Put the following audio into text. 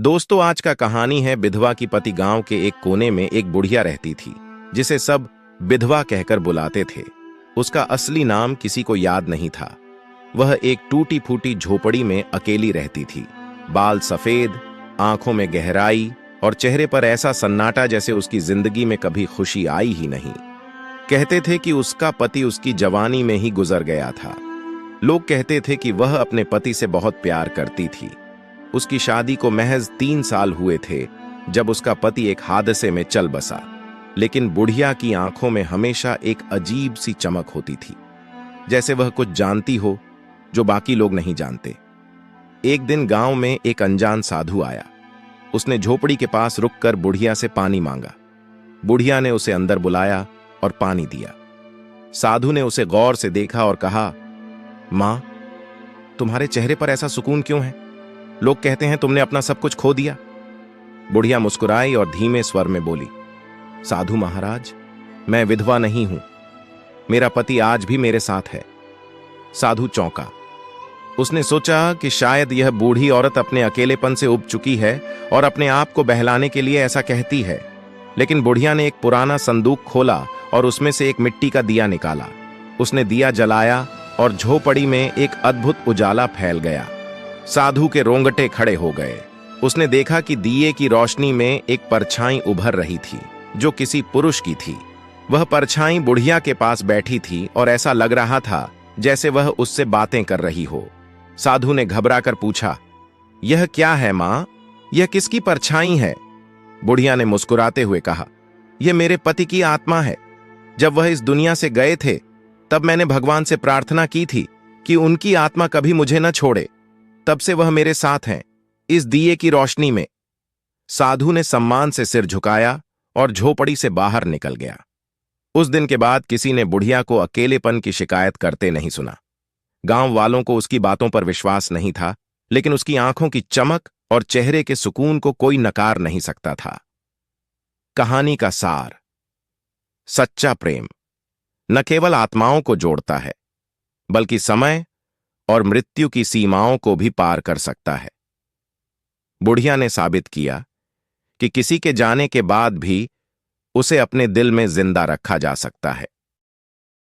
दोस्तों, आज का कहानी है विधवा की पति। गांव के एक कोने में एक बुढ़िया रहती थी जिसे सब विधवा कहकर बुलाते थे। उसका असली नाम किसी को याद नहीं था। वह एक टूटी फूटी झोपड़ी में अकेली रहती थी। बाल सफेद, आंखों में गहराई और चेहरे पर ऐसा सन्नाटा जैसे उसकी जिंदगी में कभी खुशी आई ही नहीं। कहते थे कि उसका पति उसकी जवानी में ही गुजर गया था। लोग कहते थे कि वह अपने पति से बहुत प्यार करती थी। उसकी शादी को महज 3 साल हुए थे जब उसका पति एक हादसे में चल बसा। लेकिन बुढ़िया की आंखों में हमेशा एक अजीब सी चमक होती थी, जैसे वह कुछ जानती हो जो बाकी लोग नहीं जानते। एक दिन गांव में एक अनजान साधु आया। उसने झोपड़ी के पास रुककर बुढ़िया से पानी मांगा। बुढ़िया ने उसे अंदर बुलाया और पानी दिया। साधु ने उसे गौर से देखा और कहा, मां, तुम्हारे चेहरे पर ऐसा सुकून क्यों है? लोग कहते हैं तुमने अपना सब कुछ खो दिया। बुढ़िया मुस्कुराई और धीमे स्वर में बोली, साधु महाराज, मैं विधवा नहीं हूं। मेरा पति आज भी मेरे साथ है। साधु चौंका। उसने सोचा कि शायद यह बूढ़ी औरत अपने अकेलेपन से उब चुकी है और अपने आप को बहलाने के लिए ऐसा कहती है। लेकिन बुढ़िया ने एक पुराना संदूक खोला और उसमें से एक मिट्टी का दिया निकाला। उसने दिया जलाया और झोपड़ी में एक अद्भुत उजाला फैल गया। साधु के रोंगटे खड़े हो गए। उसने देखा कि दिए की रोशनी में एक परछाई उभर रही थी जो किसी पुरुष की थी। वह परछाई बुढ़िया के पास बैठी थी और ऐसा लग रहा था जैसे वह उससे बातें कर रही हो। साधु ने घबराकर पूछा, यह क्या है मां? यह किसकी परछाई है? बुढ़िया ने मुस्कुराते हुए कहा, यह मेरे पति की आत्मा है। जब वह इस दुनिया से गए थे तब मैंने भगवान से प्रार्थना की थी कि उनकी आत्मा कभी मुझे न छोड़े। तब से वह मेरे साथ हैं, इस दिए की रोशनी में। साधु ने सम्मान से सिर झुकाया और झोपड़ी से बाहर निकल गया। उस दिन के बाद किसी ने बुढ़िया को अकेलेपन की शिकायत करते नहीं सुना। गांव वालों को उसकी बातों पर विश्वास नहीं था, लेकिन उसकी आंखों की चमक और चेहरे के सुकून को कोई नकार नहीं सकता था। कहानी का सार: सच्चा प्रेम न केवल आत्माओं को जोड़ता है, बल्कि समय और मृत्यु की सीमाओं को भी पार कर सकता है। बुढ़िया ने साबित किया कि किसी के जाने के बाद भी उसे अपने दिल में जिंदा रखा जा सकता है।